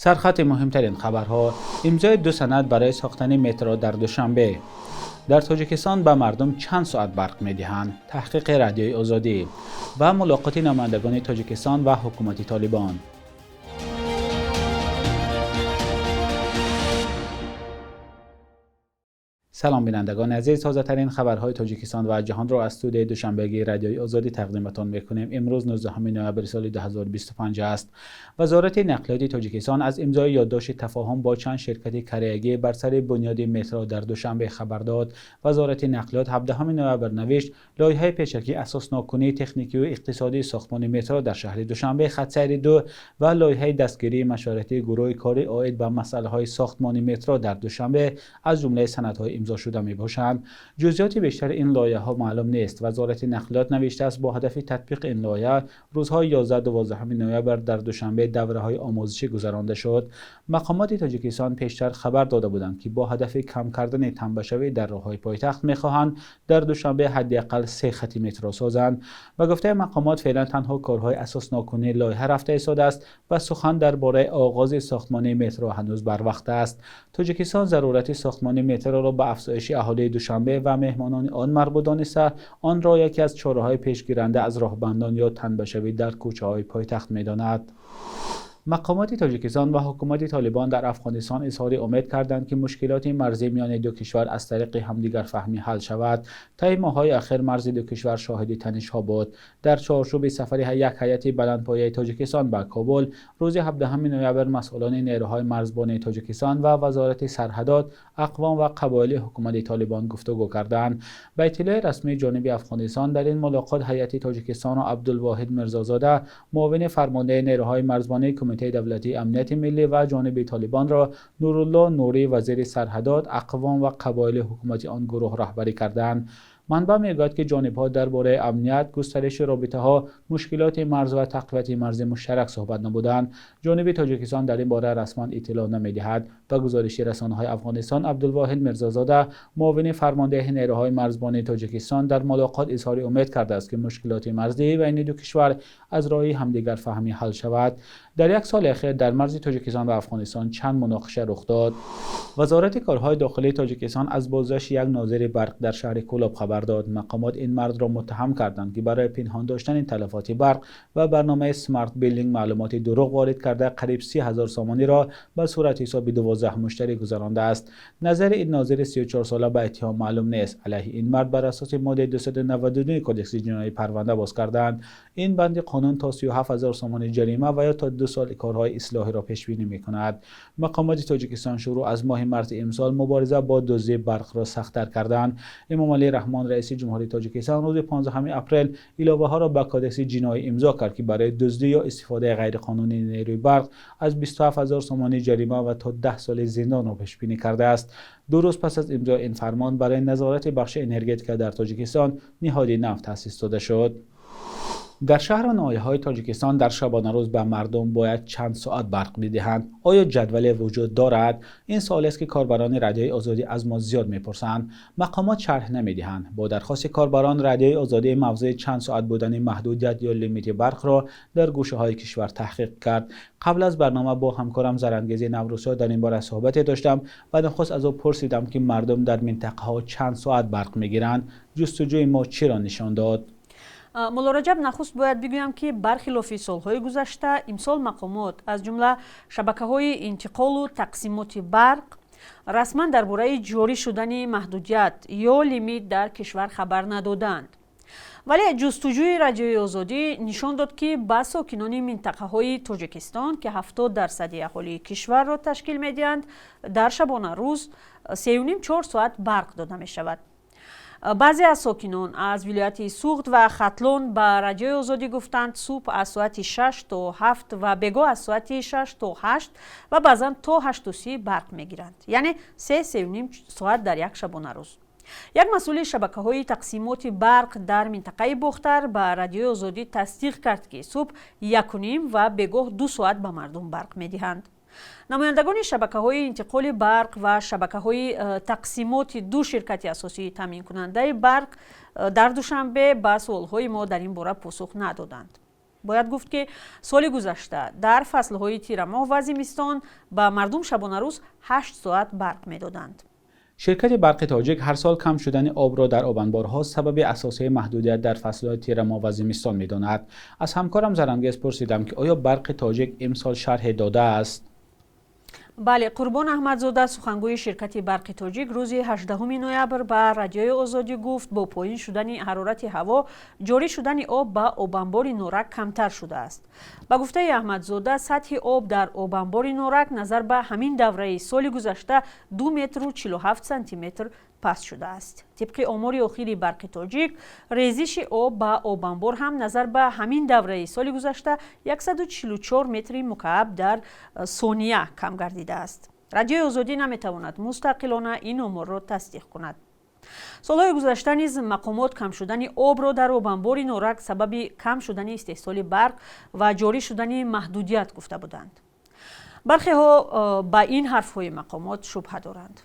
سرخط مهمترین خبرها: امضای 2 سند برای ساختن مترو در دوشنبه. در تاجیکستان به مردم چند ساعت برق می‌دهند. تحقیق رادیوی آزادی و ملاقات نمایندگان تاجیکستان و حکومت طالبان. سلام بینندگان عزیز، تازه ترین خبرهای تاجیکستان و جهان را از استودیوی دوشنبهگی رادیوی آزادی تقدیمتان میکنیم. امروز 19 نوامبر سال 2025 است. وزارت نقلیات تاجیکستان از امضای یادداشت تفاهم با چند شرکت کرایگی بر سر بنیاد مترو در دوشنبه خبر داد. وزارت نقلیات 17 نوامبر نوشت لایحه پیشکی اساسناکنی تکنیکی و اقتصادی ساختمان مترو در شهر دوشنبه خط سیر 2 و لایحه دستگیری مشورتی گروه کاری عاید به مسائل ساختمان مترو در دوشنبه از جمله سندهای امضا شده می باشند. جزئیات بیشتر این لایحه ها معلوم نیست. وزارت نقلیات نوشته است با هدف تطبیق این لایحه روزهای 11-12 نوامبر در دوشنبه دوره های آموزشی گذرانده شد. مقامات تاجیکستان پیشتر خبر داده بودند که با هدف کم کردن تنبشوی در راههای پایتخت می‌خواهند در دوشنبه حداقل 3 خط مترو سازند. و گفته مقامات فعلا تنها کارهای اساس ناکنی لایحه رفته ایستاده است و سخن درباره آغاز ساختمان مترو هنوز بر وقت است. تاجیکستان ضرورت ساختمان مترو را به افزایش اهالی دوشنبه و مهمانان آن مربوط دانسته آن را یکی از چاره‌های پیشگیرنده از راهبندان یا تنبشوی در کوچه‌های پایتخت می‌داند. مقامات تاجیکستان و حکومت طالبان در افغانستان اظهار امید کردند که مشکلات مرزی میان دو کشور از طریق همدیگر فهمی حل شود. طی ماه‌های اخیر مرز دو کشور شاهد تنش‌ها بود. در چارچوب سفر یک هیئت بلندپایه تاجیکستان به کابل روز 17 نوامبر مسئولان نیروهای مرزبان تاجیکستان و وزارت سرحدات، اقوام و قبایل حکومت طالبان گفتگو کردند. به اطلاع رسمی جانب افغانستان در این ملاقات هیئت تاجیکستان و عبدالواحد میرزازاده معاون فرمانده نیروهای مرزبانی کمیته دولتی امنیت ملی و جانب طالبان را نورالله نوری وزیر سرحدات، اقوام و قبایل حکومتی آن گروه رهبری کردند. منبع میگوید که جانب‌ها درباره امنیت، گسترش رابطه‌ها، مشکلات مرز و تقویت مرز مشترک صحبت نمودند. جانب تاجیکستان در این باره رسما اطلاع نمی‌دهد. و گزارش رسانه‌های افغانستان عبدالواحد میرزازاده معاون فرمانده نیروهای مرزبان تاجیکستان در ملاقات اظهار امید کرده است که مشکلات مرزی بین دو کشور از راه همدیگر فهمی حل شود. در یک سال اخیر در مرز تاجیکستان و افغانستان چند مناقشه رخ داد. وزارت کارهای داخلی تاجیکستان از بازداشت یک ناظر برق در شهر کولاب خبر داد. مقامات این مرد را متهم کردند که برای پنهان داشتن تلفات برق و برنامه سمارت بیلدینگ معلومات دروغ وارد کرده قریب 30,000 سامانی را به صورت حساب 12 مشتری گذرانده است. نظر این ناظر 34 ساله به اتهام معلوم نیست. علیه این مرد بر اساس ماده 292 کدکس جنایی پرونده باز کردند. این بند قانون تا 37,000 سامان جریمه و یا تا 2 سال کارهای اصلاحی را پیش بینی می‌کند. مقامات تاجیکستان شروع از ماه مارس امسال مبارزه با دزدی برق را سخت‌تر کردند. امام علی رحمان رئیس جمهوری تاجیکستان روز 15 اپریل علاوه‌ها را به کدکس جنایی امضا کرد که برای دزدی یا استفاده غیرقانونی نیروی برق از 27,000 سامان جریمه و تا 10 سال زندان را پیش بینی کرده است. 2 روز پس از امضای این فرمان برای نظارت بخش انرژتیک در تاجیکستان نهاد نفت تأسیس داده شد. در شهر و ناحیه‌های تاجیکستان در شبانه روز به مردم باید چند ساعت برق بدهند. آیا جدول وجود دارد؟ این سوال است که کاربران رادیوی آزادی از ما زیاد می‌پرسند. مقامات شرح نمی‌دهند. با درخواست کاربران رادیوی آزادی موضوع چند ساعت بودن محدودیت یا لیمیت برق را در گوشه‌های کشور تحقیق کرد. قبل از برنامه با همکارم زرنگیز نوروزی در این باره صحبت داشتم و نخست از او پرسیدم که مردم در منطقه‌ها چند ساعت برق می‌گیرند. جستجوی ما چی را نشان داد؟ مولا رجب، نخست باید بگویم که برخلاف سالهای گذشته امسال مقامات از جمله شبکه‌های انتقال و تقسیمات برق رسما درباره جاری شدن محدودیت یا لیمیت در کشور خبر ندادند. ولی جستجوی رادیوی آزادی نشان داد که به ساکنان منطقه‌های تاجیکستان که 70% اهالی کشور را تشکیل می‌دهند در شبانه روز 3.5-4 ساعت برق داده می‌شود. بعضی از ساکنان از ولایت سوخت و ختلون به رادیوی آزادی گفتند صبح از ساعت 6 تا 7 و بگاه از ساعت 6 تا 8 و بعضا تا 8:30 برق میگیرند. یعنی 3.5 ساعت در یک شبانه روز. یک مسئول شبکه‌های تقسیمات برق در منطقه بختر به رادیوی آزادی تصدیق کرد که صبح 1.5 و بگاه 2 ساعت به مردم برق میدهند. نمایندگان شبکه‌های انتقال برق و شبکه‌های تقسیمات دو شرکت اساسی تامین کننده برق در دوشنبه به سوال‌های ما در این باره پاسخ ندادند. бояд гуфт ки соли гузашта дар фаслҳои тирамоҳ ва зимистон ба мардум шабонарӯз 8 соат барқ медоданд. شرکت برق تاجیک هر سال کم شدن آب را در آبانبارها سبب اساسی محدودیت در فصل‌های تیر ماه و زمستان می‌داند. از همکارم زرانگیز پرسیدم که آیا برق تاجیک امسال شرح داده است؟ بله، قربان احمدزاده سخنگوی شرکت برق تاجیک روز 18 نوامبر به رادیوی آزادی گفت با پایین شدن حرارت هوا جاری شدن آب به آبانبار نورک کمتر شده است. با گفته احمدزاده سطح آب در آبانبار نورک نظر به همین دوره سال گذشته 2 متر و 47 سانتی متر پست شده است. طبق آمار اخیر برق تاجیک ریزش آب به آبانبار هم نظر به همین دوره سال گذشته 144 متر مکعب در ثانیه کم گردیده است. رادیوی آزادی نمیتواند مستقلانه این آمار را تصدیق کند. سالهای گذشته نیز مقامات کم شدن آب را در آبانبار نورک سبب کم شدن استحصال برق و جاری شدن محدودیت گفته بودند. برخی ها با این حرفهای مقامات شبهه دارند.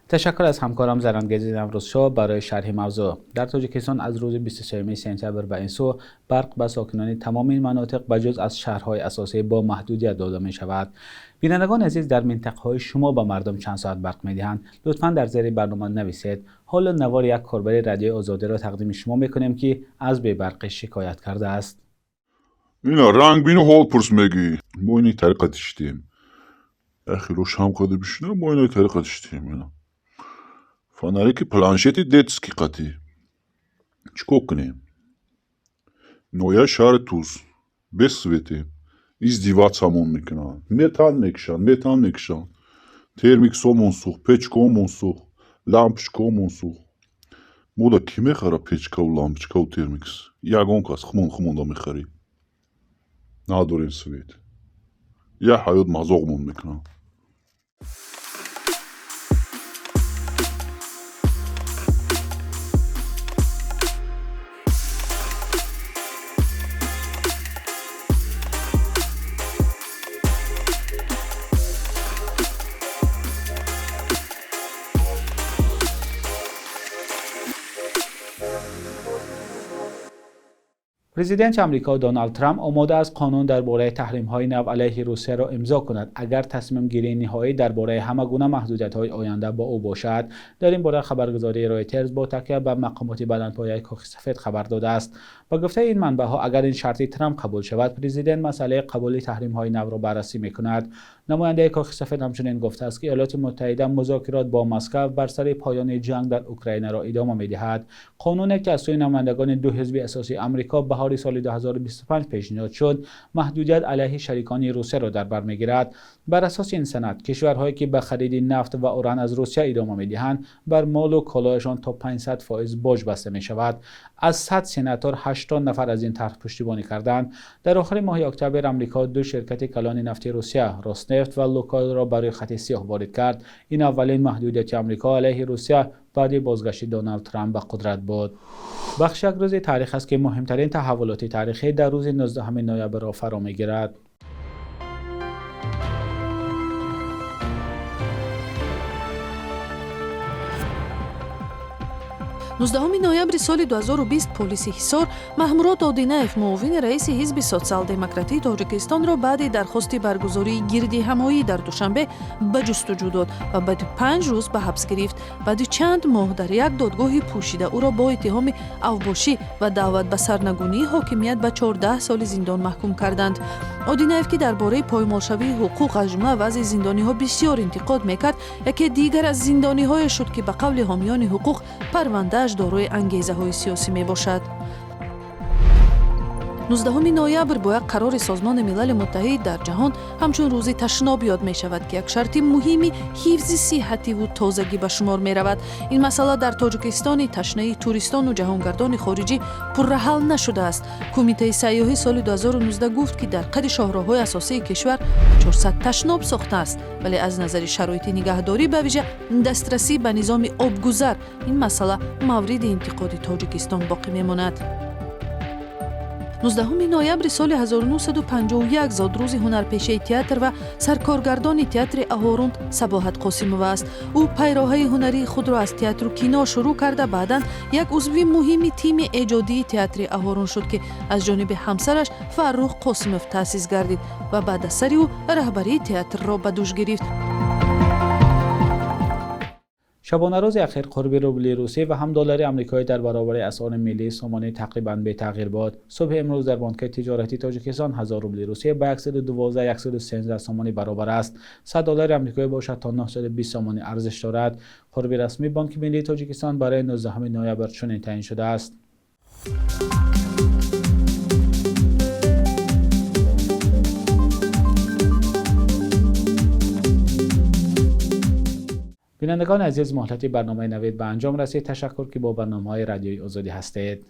تشکر از همکارم زرانگیز نوروزشاه برای شرح موضوع. در تاجیکستان از روز 23 سپتامبر به این سو برق به ساکنان تمام این مناطق بجز از شهرهای اساسی با محدودیت داده می شود. بینندگان عزیز، در منطقه‌های شما به مردم چند ساعت برق می‌دهند؟ لطفاً در زیر برنامه نویسید. حالا نوار یک کاربر رادیوی آزادی را تقدیم شما می‌کنیم که از بی برق شکایت کرده است. اینا رنگ بینو هول پرس میگی ما اینی طریقه داشتیم اخی روش هم قده بشنم ما اینی طریقه داشتیم اینا فاناری که پلانشتی دیتسکی قطی چکو کنیم نویا شهر توز بسویتیم izdivats hamon میکنن metan میکشن termik somonsuk peçka omonsuk lampışka omonsuk moda kime xara peçka u lampışka u termiks yagonkas xmon da میخری نداریم سوید یه حیات مزاقمون میکنن پرزیدنت آمریکا دونالد ترامپ آماده است قانون درباره تحریم‌های نو علیه روسیه را امضا کند اگر تصمیم گیری نهایی درباره همگونه محدودیت‌های آینده با او باشد. در این باره خبرگزاری رایترز با تکیه به مقامات بلندپایه کاخ سفید خبر داده است. با گفته این منبع‌ها اگر این شرط ترامپ قبول شود، پرزیدنت مسئله قبول تحریم‌های نو را بررسی می‌کند. نماینده کاخ سفید همچنین گفته است که ایالات متحده مذاکرات با مسکو بر سر پایان جنگ در اوکراین را ادامه می‌دهد. قانونی که از سوی نمایندگان دو حزب اساسی آمریکا بهار سال 2025 پیشنهاد شد، محدودیت علیه شریکان روسیه را در بر می‌گیرد. بر اساس این سند، کشورهایی که به خرید نفت و اوران از روسیه ادامه می‌دهند، بر مال و کالاهشان تا 500% باج بسته می‌شود. از 100 سناتور 80 نفر از این طرح پشتیبانی کردند. در آخر ماه اکتبر آمریکا دو شرکت کلان نفتی روسیه، روسنفت و لوکال را برای خط سیاه وارد کرد. این اولین محدودیت آمریکا علیه روسیه بعد بازگشت دونالد ترامپ به قدرت بود. بخش یک روز تاریخ است که مهمترین تحولات تاریخی در روز 19 نوامبر را فرا می‌گیرد. 19 ноябри соли 2020 полиси ҳисор маҳмурод одинаев муовини раиси ҳизби социал-демократии тоҷикистонро баъди дархости баргузории гирдиҳамоӣ дар душанбе ба ҷустуҷӯ дод ва баъди 5 рӯз ба ҳабс гирифт. баъди чанд моҳ дар як додгоҳи пӯшида ӯро бо иттиҳоми авбошӣ ва даъват ба сарнагунии ҳокимият ба 14 соли зиндон маҳкум карданд. одинаев ки дар бораи поймолшавии ҳуқуқ аз ҷумла вазъи зиндониҳо бисёр интиқод мекард, яке дигар аз зиндониҳое шуд ки ба қавли ҳомиёни ҳуқуқ парвандааш дорои ангезаҳои сиёсӣ мебошад. 19 ноябр бо як қарори созмони милали муттаҳид дар ҷаҳон ҳамчун рӯзи ташноб ёд мешавад ки як шарти муҳими ҳифзи сиҳативу тозагӣ ба шумор меравад. ин масъала дар тоҷикистони ташнаи туристону ҷаҳонгардони хориҷӣ пурраҳал нашудааст. кумитаи сайёҳӣ соли 2019 гуфт ки дар қади шоҳроҳҳои асосии кишвар 400 ташноб сохтааст, вале аз назари шароити нигаҳдорӣ ба виҷа дастрасӣ ба низоми обгузар ин масъала мавриди интиқоди тоҷикистон боқӣ мемонад. 19 ноябри соли 1951 зодрузи ҳунарпешаи театр ва саркоргардони театри Аҳорунд Сабоҳат Қосимова аст. ӯ пайроҳаи ҳунарии худро аз театру кино шурӯъ карда, баъдан як узви муҳими тими эҷодии театри Аҳорун шуд, ки аз ҷониби ҳамсараш Фаррух Қосимов таъсис гардид ва баъд аз сари ӯ раҳбарии театрро ба дӯш гирифт. شبانه روز اخیر قرب روبل روسی و هم دلار آمریکایی در برابر اسعار ملی سومانی تقریبا به تغییر بود. صبح امروز در بانک تجارتی تاجیکستان 1000 روبل روسی به 112 113 سومانی برابر است. 100 دلار آمریکایی باشد تا 920 سومانی ارزش دارد. قرب رسمی بانک ملی تاجیکستان برای 19 نوامبر چنین تعیین شده است. بینندگان عزیز، مهلت برنامه نوید به انجام رسید. تشکر که با برنامه‌های رادیوی آزادی هستید.